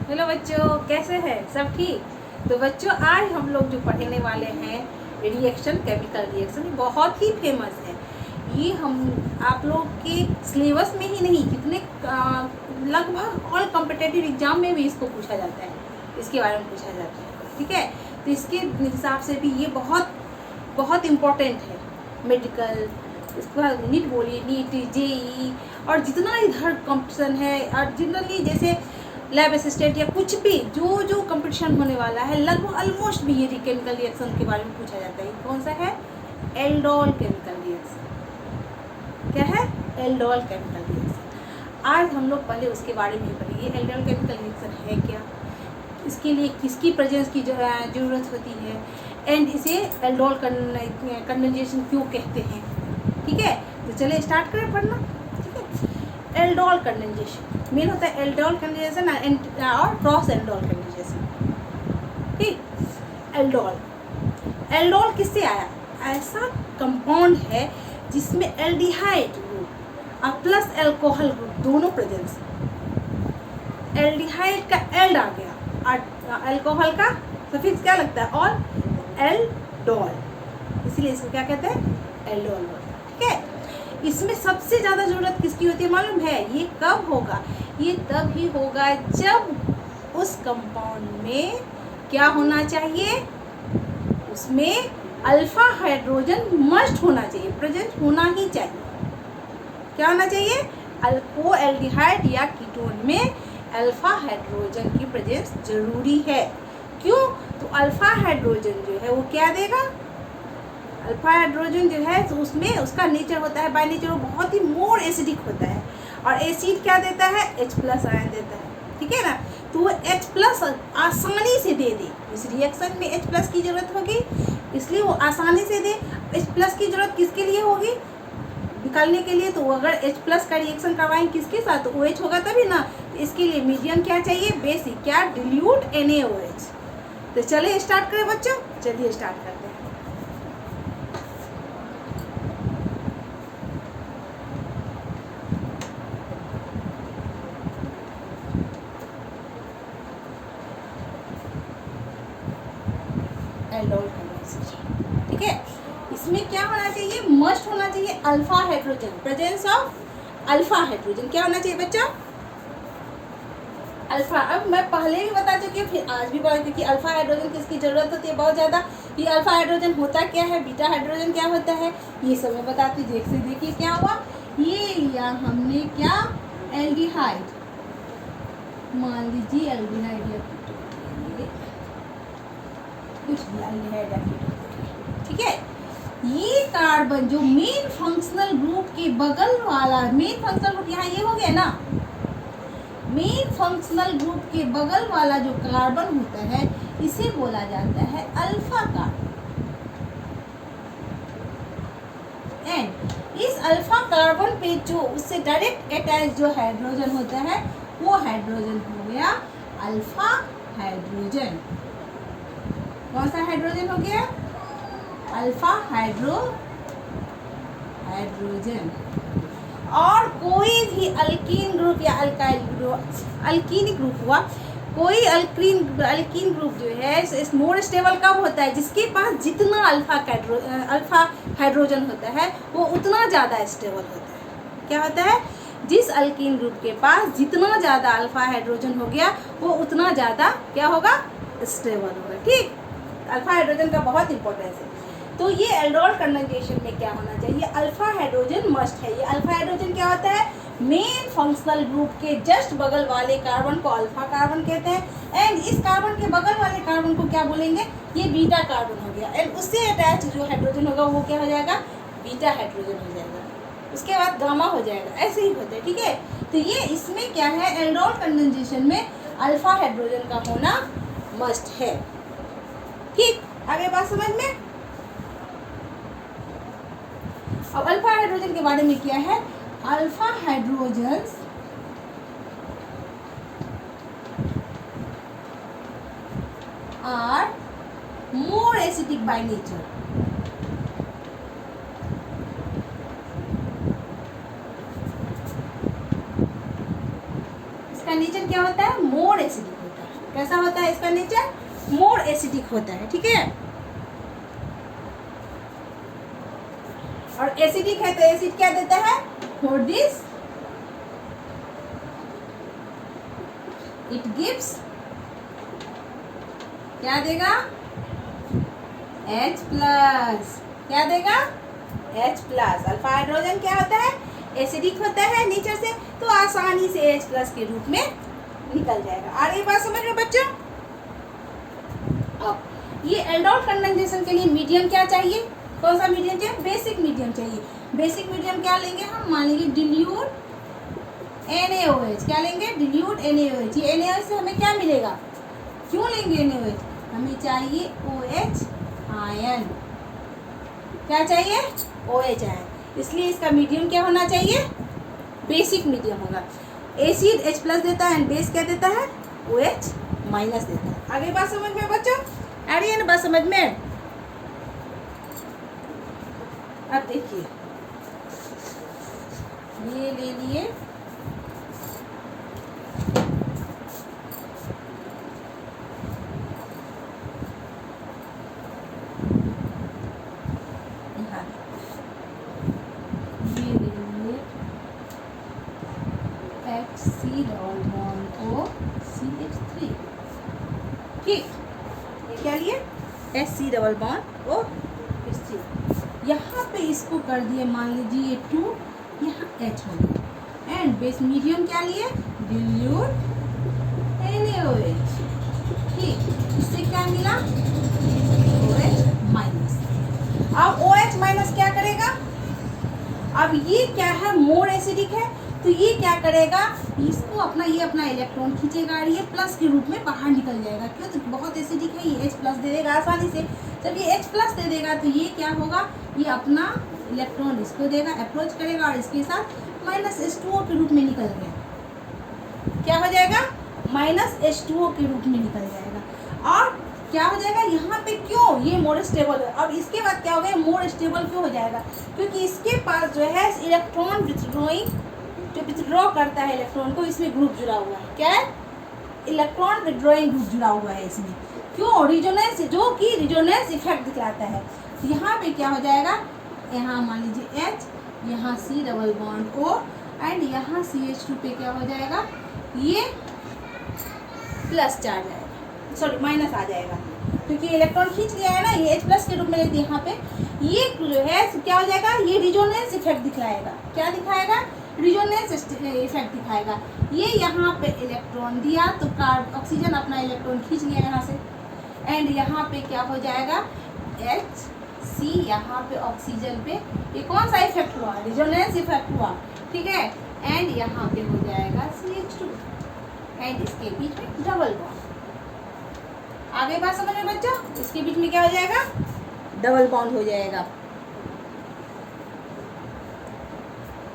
Hello बच्चों, कैसे हैं सब? ठीक। तो बच्चों, आज हम लोग जो पढ़ने वाले हैं रिएक्शन, केमिकल रिएक्शन, बहुत ही फेमस है। ये हम आप लोग के सिलेबस में ही नहीं, कितने लगभग ऑल कॉम्पिटिटिव एग्जाम में भी इसको पूछा जाता है, इसके बारे में पूछा जाता है। ठीक है, तो इसके हिसाब से भी ये बहुत बहुत इम्पोर्टेंट है। मेडिकल, इसके बाद नीट बोलिए, नीट, जेई और जितना इधर कंपटीशन है, और जनरली जैसे लैब असिस्टेंट या कुछ भी जो कंपटीशन होने वाला है, लगभग ऑलमोस्ट भी ये केमिकल रिएक्शन के बारे में पूछा जाता है। कौन सा है? Aldol chemical reaction. क्या है? Aldol chemical reaction. आज हम लोग पहले उसके बारे में पढ़ेंगे। एल्डोल केमिकल रिएक्शन है क्या, इसके लिए किसकी प्रेजेंस की जो है ज़रूरत होती है, एंड इसे एल्डोल कंडेंसेशन क्यों कहते हैं। ठीक है, तो चलिए स्टार्ट करें पढ़ना। ठीक है, एल्डोल कंडेंसेशन मेन होता है एल्डोल कंडेंसेशन और क्रॉस एल्डोल कंडेंसेशन। ठीक, एल्डोल किससे आया? ऐसा कंपाउंड है जिसमें एल्डिहाइड ग्रुप और प्लस अल्कोहल ग्रुप दोनों प्रेजेंस। एल्डिहाइड का एल्ड आ गया और अल्कोहल का सफिक्स क्या लगता है? और एल्डोल, इसीलिए इसको क्या कहते हैं? एल्डोल। ठीक है, इसमें सबसे ज़्यादा ज़रूरत किसकी होती है मालूम है? ये कब होगा? ये तब ही होगा जब उस कंपाउंड में क्या होना चाहिए? उसमें अल्फा हाइड्रोजन मस्ट होना चाहिए, प्रेजेंट होना ही चाहिए। क्या होना चाहिए? अल्को एल्डिहाइड या कीटोन में अल्फा हाइड्रोजन की प्रेजेंस जरूरी है। क्यों? तो अल्फा हाइड्रोजन जो है वो क्या देगा? अल्फा हाइड्रोजन जो है तो उसमें उसका नेचर होता है, बाय नेचर वो बहुत ही मोर एसिडिक होता है, और एसिड क्या देता है? H+ आयन देता है। ठीक है ना, तो वो H+ आसानी से दे दे। इस रिएक्शन में H+ की जरूरत होगी, इसलिए वो आसानी से दे। H+ की जरूरत किसके लिए होगी? निकालने के लिए। तो अगर H+ का रिएक्शन करवाएं किसके साथ? तो OH होगा तभी ना। तो इसके लिए मीडियम क्या चाहिए? बेसिक, क्या? Dilute NaOH। तो चलिए स्टार्ट करें बच्चों, चलिए स्टार्ट करते हैं। Aldol condensation. ठीक है, इसमें क्या होना चाहिए? मस्ट होना चाहिए alpha hydrogen, presence of alpha hydrogen. क्या होना चाहिए बच्चों? अल्फा। अब मैं पहले भी बता चुकी हूँ, फिर आज भी बता चुकी, अल्फा हाइड्रोजन किसकी जरूरत होती है बहुत ज़्यादा। ये अल्फा हाइड्रोजन होता क्या है, बीटा हाइड्रोजन क्या होता है, ये सब मैं बताती हूँ। देख से देखिए क्या हुआ, ये लिया हमने क्या? एल्डिहाइड, मान लीजिए एल्डिहाइड या कुछ भी एल्डिहाइड। ठीक है, ये कार्बन जो मेन फंक्शनल ग्रुप के बगल वाला, मेन फंक्शनल ग्रुप यहाँ ये हो गया ना, मेन फंक्शनल ग्रुप के बगल वाला जो कार्बन होता है इसे बोला जाता है अल्फा कार्बन। एंड इस अल्फा कार्बन पे जो उससे डायरेक्ट अटैच जो हाइड्रोजन होता है वो हाइड्रोजन हो गया अल्फा हाइड्रोजन। कौन सा हाइड्रोजन हो गया? Alpha hydrogen. और कोई भी अल्कीन ग्रुप या अल्काइल ग्रुप, अल्कीन ग्रुप हुआ, कोई अल्कीन ग्रुप जो है मोर स्टेबल कब होता है? जिसके पास जितना अल्फा हाइड्रोजन होता है वो उतना ज़्यादा स्टेबल होता है। क्या होता है? जिस अल्कीन ग्रुप के पास जितना ज़्यादा अल्फा हाइड्रोजन हो गया वो उतना ज़्यादा क्या होगा? स्टेबल होगा। ठीक, अल्फा हाइड्रोजन का बहुत इंपॉर्टेंस है। तो ये एल्डोल कंडेंसेशन में क्या होना चाहिए? अल्फा हाइड्रोजन मस्ट है। ये अल्फा हाइड्रोजन क्या होता है? मेन फंक्शनल ग्रुप के जस्ट बगल वाले कार्बन को अल्फा कार्बन कहते हैं, एंड इस कार्बन के बगल वाले कार्बन को क्या बोलेंगे? ये बीटा कार्बन हो गया, एंड उससे अटैच जो हाइड्रोजन होगा वो क्या हो जाएगा? बीटा हाइड्रोजन हो जाएगा। उसके बाद गामा हो जाएगा। ऐसे ही होता है। ठीक है, तो ये इसमें क्या है? एल्डोल कंडेंसेशन में अल्फा हाइड्रोजन का होना मस्ट है। ठीक, आगे बात समझ में। अब अल्फा हाइड्रोजन के बारे में क्या है? Alpha hydrogens are more acidic by nature. इसका नेचर क्या होता है? मोर एसिडिक होता है। कैसा होता है इसका नेचर? मोर एसिडिक होता है, ठीक है। और एसिडिक है तो एसिड क्या देता है? फॉर दिस इट गिव्स, क्या देगा? H प्लस, क्या देगा? H plus. अल्फा हाइड्रोजन क्या होता है? एसिडिक होता है नेचर से, तो आसानी से H प्लस के रूप में निकल जाएगा। आ रही बात समझ में बच्चों? अब ये एल्डोल कंडेंसेशन के लिए मीडियम क्या चाहिए? कौन सा मीडियम चाहिए? बेसिक मीडियम चाहिए। बेसिक मीडियम क्या लेंगे हम? मान लीजिए डिल्यूट NaOH। क्या लेंगे? Dilute NaOH। ये NaOH से हमें क्या मिलेगा? क्यों लेंगे NaOH? हमें चाहिए OH आयन। क्या चाहिए? OH ion. इसलिए इसका मीडियम क्या होना चाहिए? बेसिक मीडियम होगा। एसिड H प्लस देता है एंड बेस क्या देता है? OH माइनस देता है। आगे बात समझ में बच्चों? आ रही है ना बात समझ में? अब देखिए, ये ले लिए HC डबल बॉन्ड OCH3, ठीक। ये क्या लिए? HC double bond OCH3। यहाँ पे इसको कर दिए मान लीजिए 2, यहाँ H हो गया एंड बेस मीडियम क्या लिए? डिल्यूट NaOH, ठीक। इससे क्या मिला? OH minus. अब OH माइनस क्या करेगा? अब ये क्या है? मोर एसिडिक है, तो ये क्या करेगा? इसको अपना ये अपना इलेक्ट्रॉन खींचेगा और ये प्लस के रूप में बाहर निकल जाएगा। क्यों? तो बहुत एसिडिक है, ये H प्लस दे देगा आसानी से। जब ये H प्लस दे देगा तो ये क्या होगा? ये अपना इलेक्ट्रॉन इसको देगा, अप्रोच करेगा और इसके साथ माइनस H2O के रूप में निकल गया। क्या हो जाएगा? माइनस H2O के रूप में निकल जाएगा। और क्या हो जाएगा यहाँ पे? क्यों? ये मोर स्टेबल है। अब इसके बाद क्या हो गया? मोर स्टेबल क्यों हो जाएगा? क्योंकि इसके पास जो है इलेक्ट्रॉन विथड्रॉइंग, जो विथड्रॉ करता है इलेक्ट्रॉन को, इसमें ग्रुप जुड़ा हुआ है। क्या है? इलेक्ट्रॉन विथड्रॉइंग ग्रुप जुड़ा हुआ है इसमें। क्यों? रिजोनेंस, जो कि रिजोनेंस इफेक्ट दिखलाता है। तो यहाँ पे क्या हो जाएगा? यहाँ मान लीजिए H, यहाँ C double bond O and यहाँ CH2 पे क्या हो जाएगा? ये प्लस चार्ज आएगा, सॉरी माइनस आ जाएगा, क्योंकि इलेक्ट्रॉन खींच लिया है ना, ये H प्लस के रूप में लेते हैं। यहाँ पे ये जो है क्या हो जाएगा? ये रिजोनेंस इफेक्ट दिखलाएगा। क्या दिखाएगा? रिजोनेंस इफेक्ट दिखाएगा। ये यहाँ पे इलेक्ट्रॉन दिया तो ऑक्सीजन अपना इलेक्ट्रॉन खींच लिया यहाँ से एंड यहाँ पे क्या हो जाएगा? HC, यहाँ पे ऑक्सीजन पे ये कौन सा इफेक्ट हुआ? रिजोनेंस इफेक्ट हुआ, ठीक है। एंड यहाँ पे हो जाएगा CH2 एंड इसके बीच में डबल बॉन्ड। आगे बात समझ में बच्चों? इसके बीच में क्या हो जाएगा? डबल बॉन्ड हो जाएगा।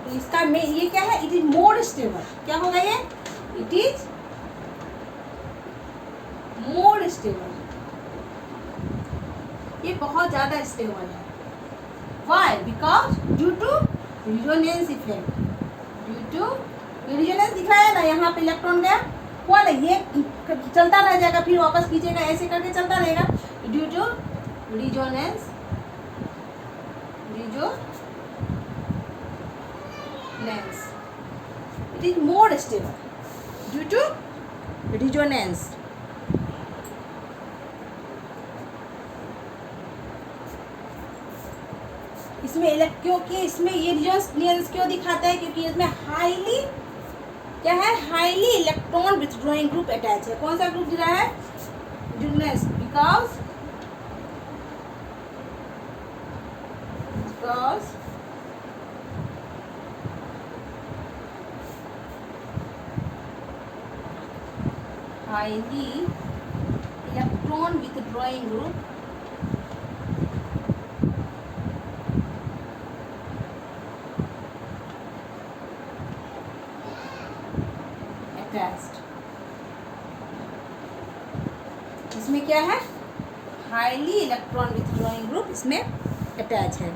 तो इसका में ये क्या है? It is more stable. क्या होगा ये? It is more stable. ये बहुत ज्यादा स्टेबल है। Why? Because due to resonance effect. Due to resonance दिखाया ना, यहाँ पे इलेक्ट्रॉन गया हुआ ना, ये चलता रह जाएगा, फिर वापस खींचेगा, ऐसे करके चलता रहेगा। Due to resonance, it is more stable due to resonance. इसमें क्योंकि इसमें ये रिजोनेंस क्यों दिखाता है? क्योंकि इसमें हाईली क्या है? Highly electron withdrawing group attach है। कौन सा ग्रुप दिख रहा है? Resonance, because highly electron withdrawing group attached। इसमें क्या है? हाईली इलेक्ट्रॉन विथड्रॉइंग ग्रुप इसमें अटैच है।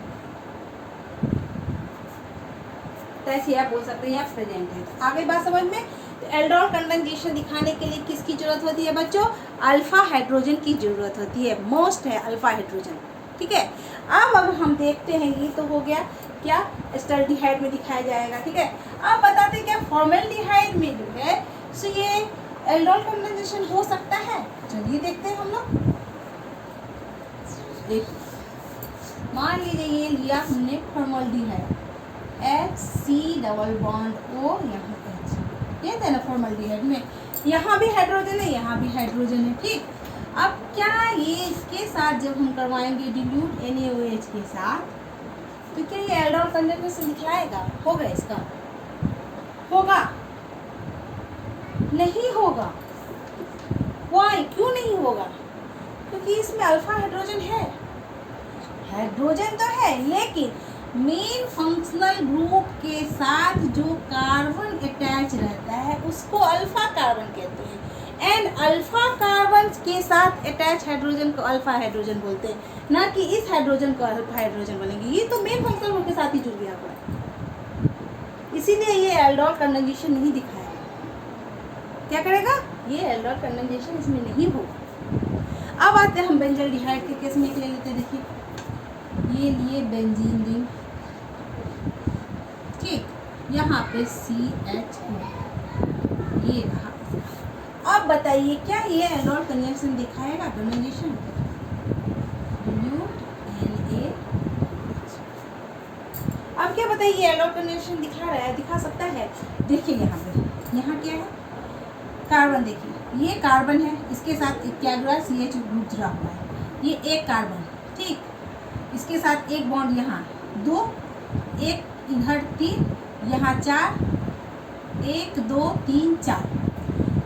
तो ऐसे आप बोल सकते हैं, आप प्रेजेंट है। आगे बात समझ में? तो एल्डोल कंडेंसेशन दिखाने के लिए किसकी जरूरत होती है बच्चों? अल्फा हाइड्रोजन की जरूरत होती है, मोस्ट है अल्फा हाइड्रोजन। ठीक है, अब हम देखते हैं, ये तो हो गया क्या एस्टल्डिहाइड में दिखाया जाएगा। ठीक है, अब बताते हैं क्या फॉर्मेल्डिहाइड में जो है सो ये एल्डोल कंडेंसेशन हो सकता है। चलिए देखते हैं हम लोग। देखिए, मान लीजिए ये लिया हमने formaldehyde, HC double bond O, यहाँ H, ये थे ना फॉर्मेल्डिहाइड में, यहाँ भी हाइड्रोजन है, यहाँ भी हाइड्रोजन है। ठीक, अब क्या ये इसके साथ जब हम करवाएंगे डिल्यूट NaOH के साथ, तो क्या ये एल्डोल कंडेंसेशन दिखलाएगा? होगा इसका? होगा? नहीं होगा। वाई? क्यों नहीं होगा? क्योंकि इसमें अल्फा हाइड्रोजन है। हाइड्रोजन तो है, लेकिन मेन फंक्शनल ग्रुप के साथ जो कार्बन अटैच रहता है उसको अल्फा कार्बन कहते हैं, एंड अल्फा कार्बन के साथ अटैच हाइड्रोजन को अल्फा हाइड्रोजन बोलते हैं, ना कि इस हाइड्रोजन को अल्फा हाइड्रोजन बोलेंगे। ये तो मेन फंक्शनल ग्रुप के साथ ही जुड़ गया हुआ है, इसीलिए ये एल्डोल कंडेंसेशन नहीं दिखाएगा। क्या करेगा? ये एल्डोल कंडेंसेशन इसमें नहीं होगा। अब आते हैं हम बेंजल्डिहाइड के केस में, ले लेते हैं। देखिए, ये लिए बेंजीन रिंग, ठीक, यहाँ पे CH2, ये रहा। अब बताइए क्या ये एल्डोल कंडेंसेशन दिखाएगा? कंडेंसेशन अब क्या बताइए एल्डोल कंडेंसेशन दिखा रहा है? दिखा सकता है। देखिए यहाँ पे, यहाँ क्या है? कार्बन। देखिए, ये कार्बन है, इसके साथ एक क्या जुड़ा? CH ग्रुप जुड़ा हुआ है, ये एक कार्बन। ठीक, इसके साथ एक बॉन्ड यहाँ 2, एक इधर 3, यहाँ 4, 1 2 3 4।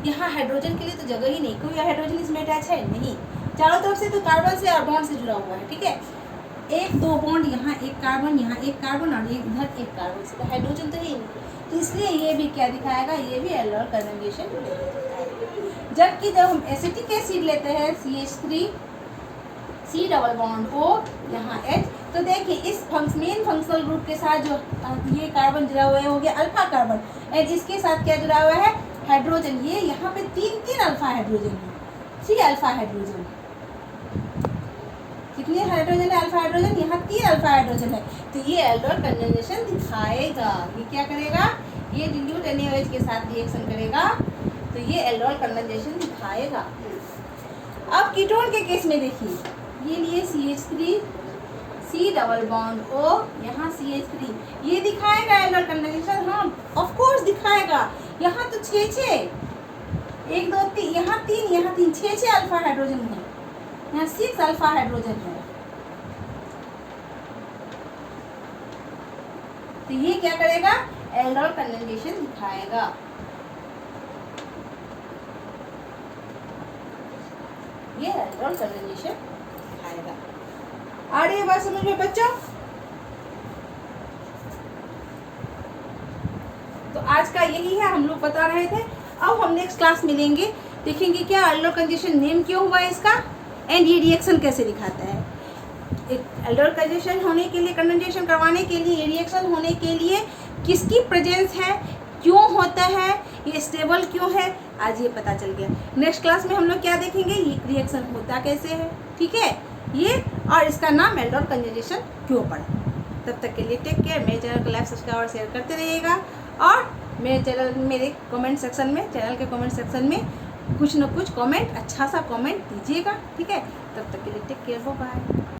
यहाँ हाइड्रोजन के लिए तो जगह ही नहीं, कोई हाइड्रोजन इसमें अटैच है नहीं, चारों तरफ से तो कार्बन से और बॉन्ड से जुड़ा हुआ है। ठीक है, 1 2 बॉन्ड, यहाँ एक कार्बन, यहाँ एक कार्बन और एक इधर एक कार्बन से, तो हाइड्रोजन तो ही नहीं, तो इसलिए ये भी क्या दिखाएगा? ये भी एल्डोल कंडेंसेशन दिखाएगा। जबकि जब हम एसिटिक एसिड लेते हैं CH3 C double bond O, यहाँ H, तो देखिए इस मेन फंक्शनल ग्रुप के साथ जो ये कार्बन जुड़ा हुआ है हो गया अल्फा कार्बन, एंड इसके साथ क्या जुड़ा हुआ है? हाइड्रोजन। ये यहाँ पे 3 अल्फा हाइड्रोजन है, 3 अल्फा हाइड्रोजन। कितने हाइड्रोजन है? अल्फा हाइड्रोजन, यहाँ 3 अल्फा हाइड्रोजन है, तो ये एल्डोल कंडेंसेशन दिखाएगा। ये क्या करेगा? ये डिल्यूट NaOH के साथ रिएक्शन करेगा, तो ये एल्डोल कंडेंसेशन दिखाएगा। अब कीटोन के केस में देखिए, ये लिए CH3 C double bond O, यहाँ CH3, ये दिखाएगा एल्डोल कंडेंसेशन? हाँ, ऑफ कोर्स दिखाएगा। यहाँ तो 6 1 2 3, यहाँ 3 6 अल्फा हाइड्रोजन है, यहाँ 6 अल्फा हाइड्रोजन है, तो ये क्या करेगा? एल्डोल कंडेंसेशन दिखाएगा। ये एल्डोल कंडेंसेशन दिखाएगा। आ रही है बात समझ में बच्चों? तो आज का यही है, हम लोग बता रहे थे। अब हम नेक्स्ट क्लास मिलेंगे, देखेंगे क्या एल्डोल कंडेंसेशन नेम क्यों हुआ है इसका, एंड ये रिएक्शन कैसे दिखाता है। एल्डोल कंडेंसेशन होने के लिए, कंडेंसेशन करवाने के लिए, रिएक्शन होने के लिए किसकी प्रेजेंस है, क्यों होता है, ये स्टेबल क्यों है, आज ये पता चल गया। नेक्स्ट क्लास में हम लोग क्या देखेंगे? ये रिएक्शन होता कैसे है, ठीक है, ये, और इसका नाम एल्डोल कंडेंसेशन क्यों पड़ा। तब तक के लिए टेक केयर। मेरे चैनल को लाइक, सब्सक्राइब और शेयर करते रहिएगा, और मेरे कमेंट सेक्शन में, चैनल के कमेंट सेक्शन में कुछ न कुछ कमेंट, अच्छा सा कमेंट दीजिएगा। ठीक है, तब तक के लिए टेक केयर, बाय।